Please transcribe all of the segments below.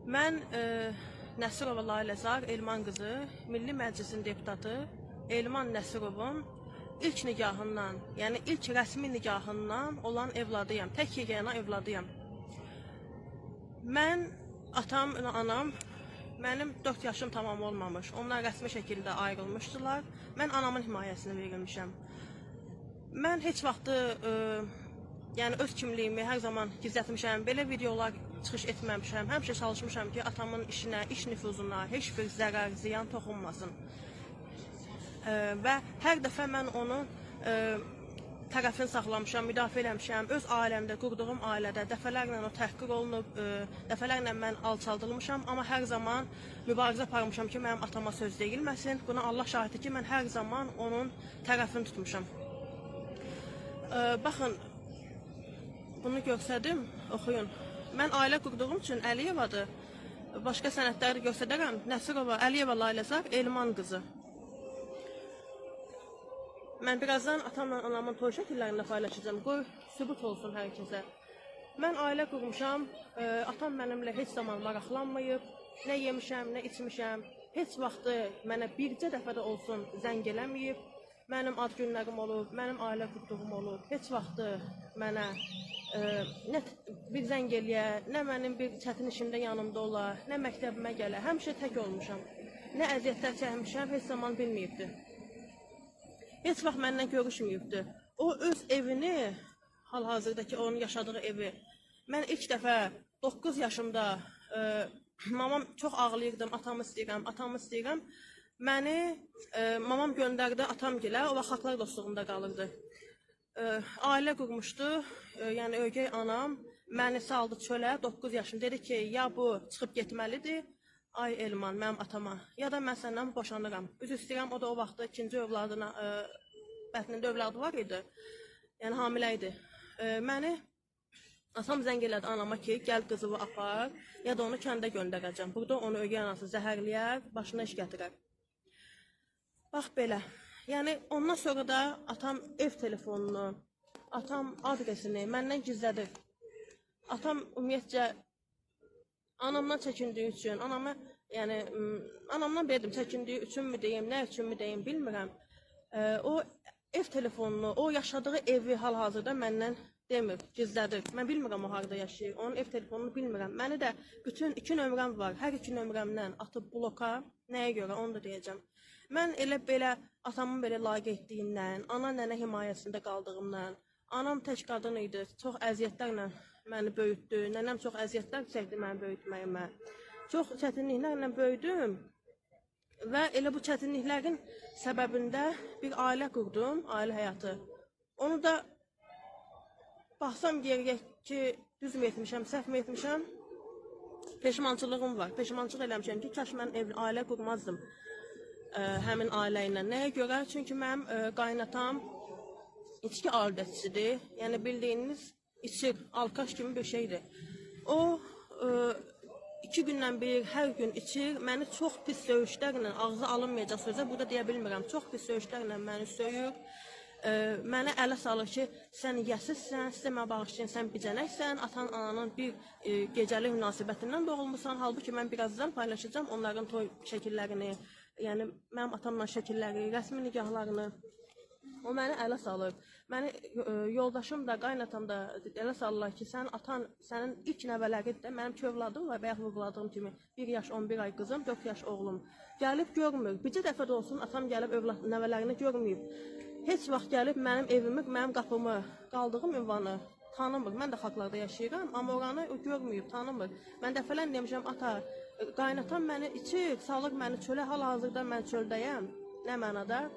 Mən Nəsirova Laylazar Elman qızı, Milli Məclisin deputatı Elman Nəsirovun ilk nikahından, yəni ilk rəsmi nikahından olan evladıyam, tək yeganə evladıyam. Mən, atam, anam, mənim 4 yaşım tamam olmamış. Onlar rəsmi şəkildə ayrılmışdılar. Mən anamın himayəsinə verilmişəm. Mən heç vaxtı yəni öz kimliyimi hər zaman gizlətmişəm. Belə videolar çıxış etməmişəm. Həmişə çalışmışam ki, atamın işinə, iş nüfuzuna heç bir zərər, ziyan toxunmasın. Və hər dəfə mən onun tərəfini saxlamışam, müdafiə eləmişəm. Öz ailəmdə, qurduğum ailədə dəfələrlə o təhqir olunub, dəfələrlə mən alçaldılmışam. Amma hər zaman mübarizə aparmışam ki, mənim atama söz deyilməsin. Buna Allah şahiddir ki, mən hər zaman onun tərəfini tutmuşam. Baxın, bunu görsədim, oxuyun. Mən ailə qurduğum üçün Əliyevadır. Başqa sənədləri göstərərəm. Nəsirova Əliyeva Laylazar Elman qızı. Mən birazdan atamla anamın toy şəkillərini paylaşacağım. Qoy sübut olsun hər kəsə. Mən ailə qurmuşam. Atam mənimlə heç zaman maraqlanmayıb. Nə yemişəm, nə içmişəm. Heç vaxtı mənə bircə dəfə də olsun zəng eləməyib. Mənim ad günlərim olub, mənim ailə qurduğum olub. Heç vaxtı mənə nə bir zəng eləyə, nə mənim bir çətin işimdə yanımda ola, nə məktəbimə gələ. Həmişə tək olmuşam. Nə əziyyətlər çəkmişəm, heç zaman bilməyibdi. Heç vaxt məndən görüşməyibdi. O öz evini, hal-hazırdakı onun yaşadığı evi, mən ilk dəfə 9 yaşımda mamam çox ağlayırdım, atamı istəyirəm. Məni mamam göndərdi atamgilə, o vaxt Xalqlar Dostluğunda qalırdı. Ailə qurmuşdu, yəni ögey anam məni saldı çölə, 9 yaşım, dedi ki, ya bu çıxıb getməlidir, ay Elman, mənim atama, ya da mən səndən boşanıram. Üzr istəyirəm, o da o vaxtda ikinci övladına, bətnində övladı var idi, yəni hamilə idi. Məni atam zəng elədi anama ki, gəl qızıvı apar, ya da onu kəndə göndərəcəm. Burada onu ögey anası zəhərləyər, başına iş gətirər. Bax belə, yəni ondan sonra da atam ev telefonunu, atam adresini məndən gizlədir. Atam ümumiyyətcə anamdan çəkindiyi üçün, anamdan verdim, çəkindiyi üçünmü deyim, nə üçünmü deyim, bilmirəm. O ev telefonunu, o yaşadığı evi hal-hazırda məndən demir, gizlədir. Mən bilmirəm o harada yaşayır, onun ev telefonunu bilmirəm. Məni də bütün 2 nömrəm var, hər 2 nömrəmdən atıb bloka, nəyə görə, onu da deyəcəm. Mən elə belə atamın belə laqeydliyindən, ana nənə himayəsində qaldığımdan, anam tək qadın idi, çox əziyyətlərlə məni böyütdü, nənəm çox əziyyətlər çəkdi məni böyütməyimə. Çox çətinliklərlə böyüdüm və elə bu çətinliklərin səbəbində bir ailə qurdum, ailə həyatı. Onu da baxsam geriyə ki, düzmü etmişəm, səhvmi etmişəm, peşmançılığım var. Peşmançılıq eləmişəm ki, kaş mən ailə qurmazdım həmin ailə ilə. Nəyə görə? Çünki mənim qaynatam içki aludəçisidir. Yəni bildiyiniz içir, alkaş kimi bir şeydir. O 2 gündən bir, hər gün içir, məni çox pis söyüşlərlə, ağzı alınmayacaq sözə, burada deyə bilmirəm, çox pis söyüşlərlə məni söyür, mənə ələ salır ki, sən yəsizsən, sistemə bağışlayın, sən bicənəksən, atan, ananın bir gecəli münasibətindən doğulmuşsan, halbuki mən birazdan paylaşacağım onların toy şəkillərini, yəni mənim atamla şəkilləri, rəsmi nikahlarını. O məni ələ salır. Məni yoldaşım da, qaynatam da ələ salırlar ki, sənin atan, sənin ilk nəvələridir də, mənim kövladım var, bayaq vurguladığım kimi 1 yaş 11 ay qızım, 4 yaş oğlum. Gəlib görmür. Bircə dəfə də olsun atam gəlib nəvələrini görməyib. Heç vaxt gəlib mənim evimi, mənim qapımı, qaldığım ünvanı tanımır. Mən də Xalqlarda yaşayıram, amma oranı görməyib, tanımır. Mən dəfələn demişəm, ata, qaynatam məni içir, salır məni çölə, hal-hazırda mən çöldəyəm. Nə mənada?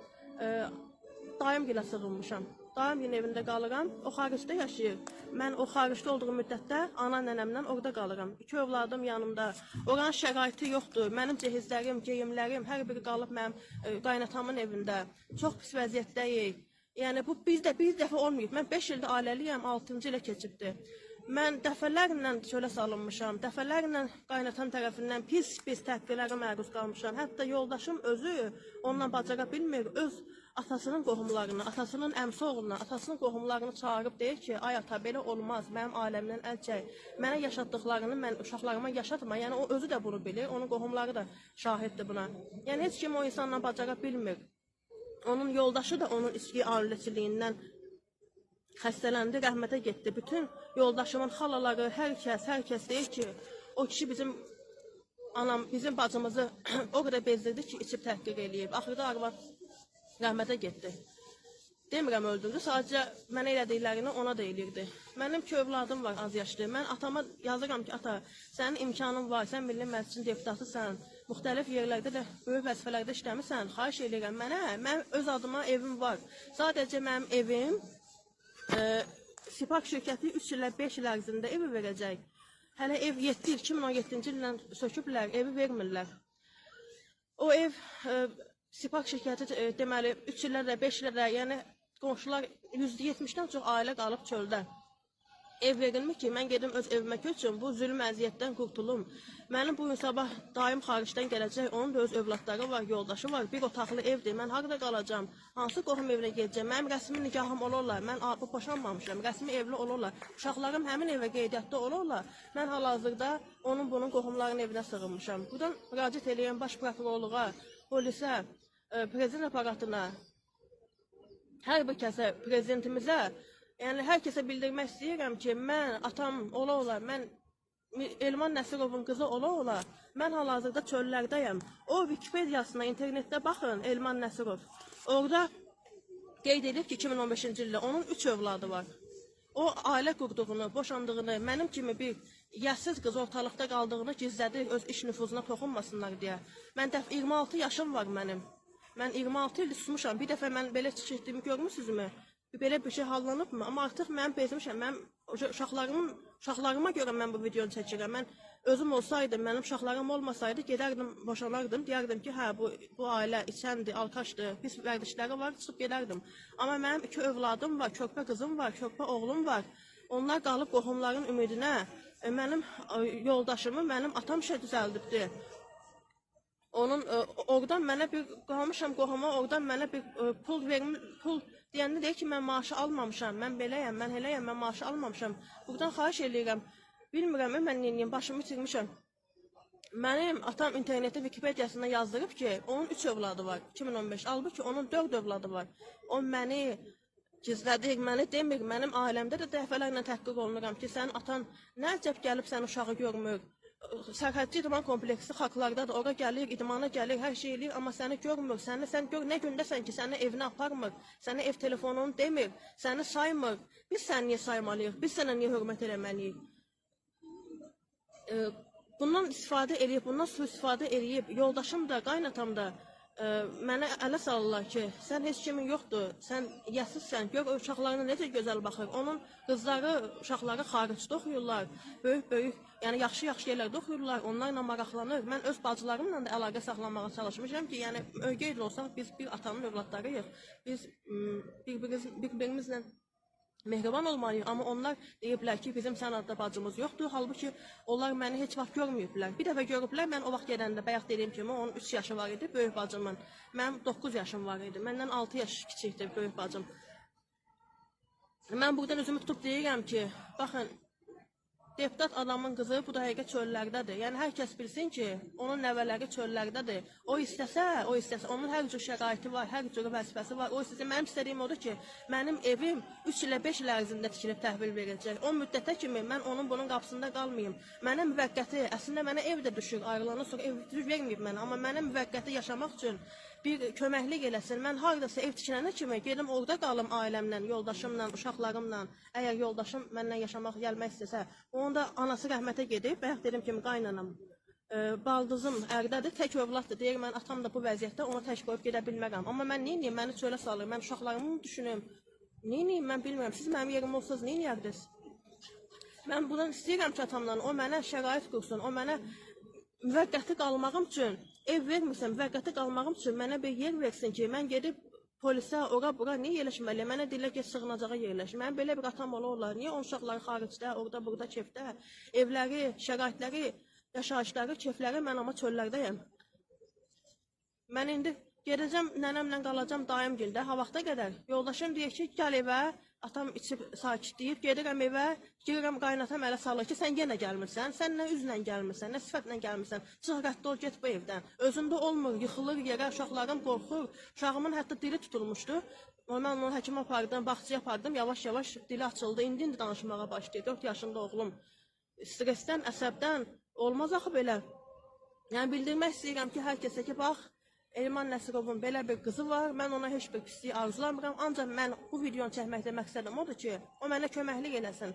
Dayım gilə sığınmışam. Dayım gilə evində qalıram, o xaricdə yaşayır. Mən o xaricdə olduğum müddətdə ana nənəmlə orada qalıram. 2 övladım yanımda. Oranın şəraiti yoxdur. Mənim cehizlərim, geyimlərim hər biri qalıb mənim qaynatamın evində. Çox pis vəziyyətdəyik. Yəni bu bir dəfə olmayıb. Mən 5 ildə ailəliyəm, 6-cı ilə keçibdi. Mən dəfələrlə çölə salınmışam, dəfələrlə qaynatam tərəfindən pis təhqirlərə məruz qalmışam. Hətta yoldaşım özü onunla bacara bilmir, öz atasının qohumlarını, atasının əmsi oğluna, atasının qohumlarını çağırıb deyir ki, ay ata, belə olmaz, mənim ailəmdən əl çək, mənə yaşatdıqlarını mən uşaqlarıma yaşatma. Yəni o özü də bunu bilir, onun qohumları da şahiddir buna. Yəni heç kim o insanla bacara bilmir. Onun yoldaşı da onun içki ailəçiliyindən xəstələndi, rəhmətə getdi. Bütün yoldaşımın xalaları, hər kəs deyir ki, o kişi bizim bacımızı o qədər bezdirdi ki, içib təhqiq eləyib. Axırda arvad rəhmətə getdi. Demirəm öldürdü, sadəcə mənə elədiklərini ona da eləyirdi. Mənim 2 övladım var, az yaşlı. Mən atama yazıram ki, ata, sənin imkanın var, sən Milli Məclisin deputatısan, müxtəlif yerlərdə də böyük vəzifələrdə işləmirsən, xahiş edirəm mənə, mən öz adıma evim var. Sadəcə mənim evim Sipak şirkəti 3 ilə 5 il ərzində evi verəcək. Hələ ev 7 il, 2017-ci ildən söküblər, evi vermirlər. O ev Sipak şirkəti deməli 3 illərlə, 5 illərlə, yəni qonşular %70-dən çox ailə qalıb çöldə. Ev verilmir ki, mən gedim öz evimə köçüm, bu zülm əziyyətdən qurtulum. Mənim bu gün sabah daim xaricdən gələcək, onun da öz övladları var, yoldaşı var, bir otaqlı evdir, mən harada qalacam, hansı qohum evinə gedəcəm, mənim rəsmi nikahım olurlar, mən boşanmamışam, rəsmi evli olurlar, uşaqlarım həmin evə qeydiyyatda olurlar, mən hal-hazırda onun bunun qohumların evinə sığınmışam. Buradan müraciət edən baş prokurorluğa, polisə, prezident aparatına, hər bir kəsə, prezidentimizə, yəni hər kəsə bildirmək istəyirəm ki, mən, atam ola, mən Elman Nəsirovun qızı ola, mən hal-hazırda çöllərdəyəm. O Wikipediyasına, internetdə baxın, Elman Nəsirov. Orada qeyd edib ki, 2015-ci ildə onun 3 övladı var. O ailə qurduğunu, boşandığını, mənim kimi bir yəssiz qız ortalıqda qaldığını gizlədir, öz iş nüfuzuna toxunmasınlar deyə. Mən 26 yaşım var mənim. Mən 26 il susmuşam. Bir dəfə mən belə çıxış etdiyimi görmüsünüzmü? Belə bir şey hallanıbmı? Amma artıq mən bezmişəm. Mən uşaqlarıma görə mən bu videonu çəkirəm. Mən özüm olsaydım, mənim uşaqlarım olmasaydı, gedərdim, boşanardım, deyərdim ki, hə, bu ailə içəndir, alkaşdır, pis vərdişləri var, çıxıb gedərdim. Amma mənim 2 övladım var, körpə qızım var, körpə oğlum var. Onlar qalıb qohumların ümidinə, mənim yoldaşımı mənim atam işə düzəldibdi. Onun oradan mənə bir qalmışam qohuma, oradan mənə bir pul deyəndə deyir ki, mən maaşı almamışam, mən beləyəm, mən eləyəm, mən maaşı almamışam. Buradan xahiş edirəm, bilmirəm, mən neyim, başımı itirmişəm. Mənim atam internetdə Wikipediyasında yazdırıb ki, onun 3 övladı var, 2015, halbuki onun 4 övladı var. O məni gizlədir, məni demir, mənim ailəmdə də dəfələrlə təhqiq olunuram ki, sənin atan nə əcəb gəlib sən uşağı görmür. Sərhədçi idman kompleksi xalqlardadır, ora gəlir, idmana gəlir, hər şey eləyir, amma səni görmür, sən gör nə gündəsən ki, səni evinə aparmır, səni ev telefonunu demir, səni saymır, biz səni niyə saymalıyıq, biz sənə niyə hörmət eləməliyik? Bundan istifadə eləyib, bundan sui-istifadə eləyib, yoldaşım da, qaynatam da mənə ələ salırlar ki, sən heç kimin yoxdur, sən yəsizsən, gör o uşaqlarına necə gözəl baxır. Onun qızları, uşaqları xaricdə oxuyurlar, böyük, yəni yaxşı yerlərdə oxuyurlar, onlarla maraqlanır. Mən öz bacılarımla da əlaqə saxlamağa çalışmışam ki, yəni ögey də olsaq biz bir atanın övladlarıyıq, biz bir-birimizlə mehriban olmalıyıq, amma onlar deyiblər ki, bizim sən adda bacımız yoxdur, halbuki onlar məni heç vaxt görməyiblər. Bir dəfə görüblər, mən o vaxt gedəndə, bayaq dediyim kimi, onun 3 yaşı var idi, böyük bacımın. Mənim 9 yaşım var idi, məndən 6 yaş kiçikdir böyük bacım. Mən buradan özümü tutub deyirəm ki, baxın, deputat adamın qızı bu dəqiqə çöllərdədir. Yəni, hər kəs bilsin ki, onun nəvələri çöllərdədir. O istəsə, onun hər cür şəraiti var, hər cür vəzifəsi var. O istəsə, mənim istədiyim odur ki, mənim evim 3 ilə 5 il ərzində tikilib təhvil verəcək. O müddətə kimi mən bunun qapısında qalmayayım. Mənə müvəqqəti, əslində mənə ev də düşür, ayrılandan sonra ev verməyib mənə. Amma mənə müvəqqəti yaşamaq üçün bir köməklik eləsin. Mən haradasa ev tikilənə kimi gedim orada qalım ailəmlə, yoldaşımla, uşaqlarımla. Əgər yoldaşım mənlə yaşamaq gəlmək istəsə, onun da anası rəhmətə gedib, bayaq dedim kimi qaynanam, baldızım ərdədir, tək övladdır. Deyir, mən atam da bu vəziyyətdə onu tək qoyub gedə bilmərəm. Amma mən neyniyim, məni çölə salır, mən uşaqlarımı düşünüm. Neyniyim, mən bilmirəm, siz mənim yerim olsanız neyniyərdiniz? Mən bundan istəyirəm ki, atamdan, o mənə şərait qursun, o mənə müvəqqəti qalmağım üçün, ev vermirsən, müvəqqəti qalmağım üçün mənə bir yer versin ki, mən gedib polisə, ora-bura niyə yerləşməliyəm? Mənə deyirlər ki, sığınacağa yerləş. Mənim belə bir atam olurlar. Niyə onun uşaqları xaricdə, orada-burada, kefdə, evləri, şəraitləri, yaşayışları, kefləri, mən amma çöllərdəyəm. Mən indi Gedəcəm nənəmlə qalacam dayım gildə ha vaxta qədər. Yoldaşım deyir ki, gəl evə. Atam içib sakitləyib, gedirəm evə, girirəm qaynatam ələ salır ki, sən yenə gəlmirsən, sən nə üzlə gəlmirsən, nə sifətlə gəlmirsən, çıx rədd ol, get bu evdən. Özündə olmur, yıxılır yerə, uşaqlarım qorxur, uşağımın hətta dili tutulmuşdu. Mən onu həkimə apardım, bağçaya apardım, yavaş-yavaş dili açıldı, indi danışmağa başlayır, 4 yaşında oğlum. Stressdən, əsəbdən olmaz axı belə. Yəni bildirmək istəyirəm ki, hər kəsə ki, bax, Elman Nəsirovun belə bir qızı var, mən ona heç bir pisliyi arzulamıram, ancaq mən bu videonu çəkməkdə məqsədim odur ki, o mənə köməklik eləsin.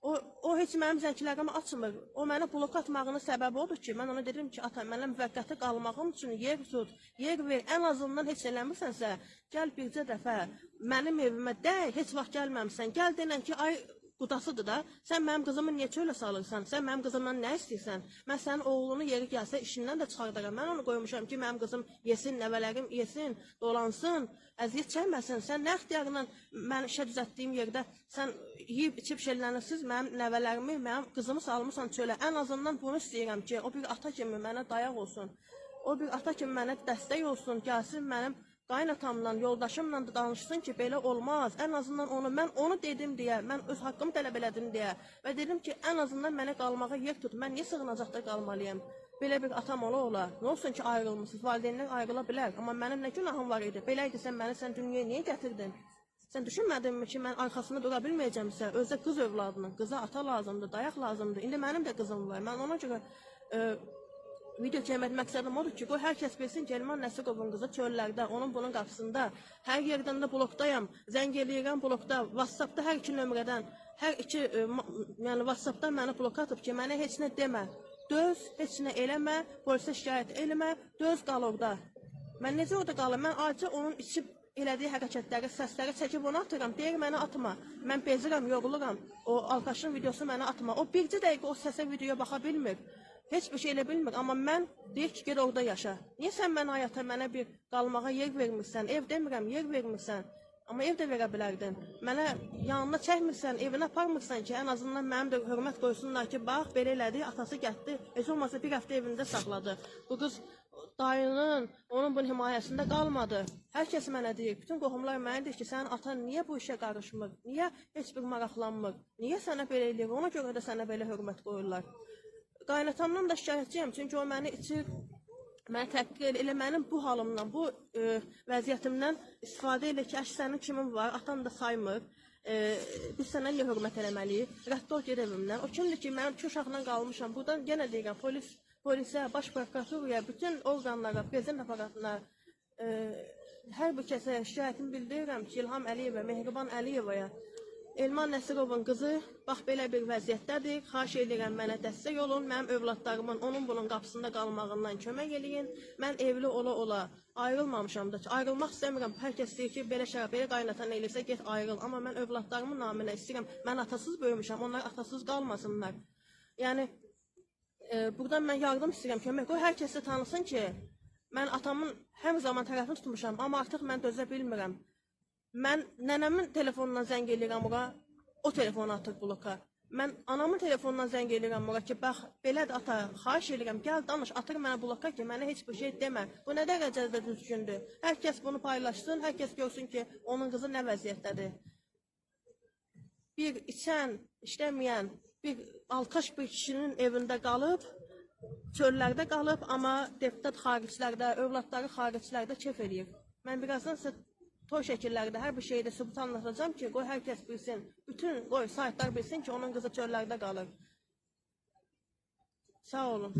O heç mənim zənglərimi açmır, o mənə blok atmağının səbəbi odur ki, mən ona dedim ki, ata, mənə müvəqqəti qalmağım üçün yer tut, yer ver, ən azından heç eləmirsənsə, gəl bircə dəfə mənim evimə dəy, heç vaxt gəlməmsən, gəl denən ki, ay, qudasıdır da, sən mənim qızımı niyə çölə salırsan, sən mənim qızımdan nə istəyirsən, mən sənin oğlunu yeri gəlsə işindən də çıxardaram, mən onu qoymuşam ki, mənim qızım yesin, nəvələrim yesin, dolansın, əziyyət çəkməsin, sən nə ixtiyarla mən işə düzətdiyim yerdə, sən yiyib, içib şeylənirsiz, mənim nəvələrimi, mənim qızımı salmışsan çölə, ən azından bunu istəyirəm ki, o bir ata kimi mənə dayaq olsun, o bir ata kimi mənə dəstək olsun, gəlsin mənim qaynatamla, yoldaşımla da danışsın ki, belə olmaz. Ən azından mən onu dedim deyə, mən öz haqqımı tələb elədim deyə və dedim ki, ən azından mənə qalmağa yer tut. Mən niyə sığınacaqda qalmalıyam? Belə bir atam ola. Nə olsun ki, ayrılmışsınız, valideynlər ayrıla bilər. Amma mənim nə günahım var idi? Belə idi, sən dünyaya niyə gətirdin? Sən düşünmədinmi ki, mən arxasında dura bilməyəcəmsə, özdə qız övladının, qıza ata lazımdır, dayaq lazımdır. İndi mənim də qızım var. Mən ona görə video çəkmək məqsədim odur ki, qoy hər kəs bilsin ki, Elman Nəsirovun qızı çöllərdə, onun bunun qapısında, hər yerdən də blokdayam, zəng eləyirəm blokda, WhatsAppda hər iki nömrədən, yəni WhatsAppdan məni blok atıb ki, mənə heç nə demə, döz, heç nə eləmə, polisə şikayət eləmə, döz qal orada. Mən necə orada qalım? Mən acı onun içib elədiyi hərəkətləri, səsləri çəkib onu atıram, deyir mənə atma, mən bezirəm, yoruluram, o alqaşın videosu mənə atma, o bircə dəqiqə o səsə videoya baxa bilmir. Heç bir şey elə bilmir, amma mən deyir ki, ged orada yaşa. Niyə sən mənə həyata mənə bir qalmağa yer vermirsən, ev demirəm, yer vermirsən, amma ev də verə bilərdin. Mənə yanına çəkmirsən, evinə aparmırsan ki, ən azından mənim də hörmət qoysunlar ki, bax, belə elədi, atası gətdi, heç olmasa bir həftə evində saxladı. Bu qız dayının, onun bunun himayəsində qalmadı. Hər kəs mənə deyir, bütün qohumlar mənə deyir ki, sənin atan niyə bu işə qarışmır, niyə heç bir maraqlanmır, niyə sənə belə eləyir, ona görə də sənə belə hörmət qoyurlar. Qaynatamdan da şikayətçiyəm, çünki o məni içir, məni təhqir elə mənim bu halımdan, bu vəziyyətimdən istifadə elə ki, sənin kimin var, atan da saymır, biz sənə niyə hörmət eləməliyik, rədd ol ged evimdən. O kimdir ki, mənim 2 uşaqla qalmışam, buradan yenə deyirəm, polisə, baş prokuraturaya, bütün orqanlara, prezident aparatına, hər bir kəsə şikayətimi bildirirəm ki, İlham Əliyevə, Mehriban Əliyevaya, Elman Nəsirovun qızı, bax belə bir vəziyyətdədir, xahiş edirəm mənə dəstək olun, mənim övladlarımın onun bunun qapısında qalmağından kömək eləyin, mən evli ola-ola ayrılmamışam da ki, ayrılmaq istəmirəm, hər kəs deyir ki, belə şərab, belə qaynatan eləyirsə, get ayrıl, amma mən övladlarımın naminə istəyirəm, mən atasız böyümüşəm, onlar atasız qalmasınlar. Yəni, buradan mən yardım istəyirəm, kömək qoy, hər kəs də tanısın ki, mən atamın hər zaman tərəfini tutmuşam, amma artıq mən dözə bilmirəm. Mən nənəmin telefonundan zəng eləyirəm ora, o telefonu atır bloka. Mən anamın telefonundan zəng eləyirəm ora ki, bax, belədir ata, xahiş edirəm, gəl danış, atır mənə bloka ki, mənə heç bir şey demə. Bu nə dərəcədə düzgündür? Hər kəs bunu paylaşsın, hər kəs görsün ki, onun qızı nə vəziyyətdədir. Bir içən, işləməyən, bir alkaş bir kişinin evində qalıb, çöllərdə qalıb, amma deputat xariclərdə, övladları xariclərdə kef eləyir. Mən birazdan sizə toy şəkillərdə hər bir şeydə sübut anlatacağım ki, qoy hər kəs bilsin, bütün saytlar bilsin ki, onun qızı çöllərdə qalır. Sağ olun.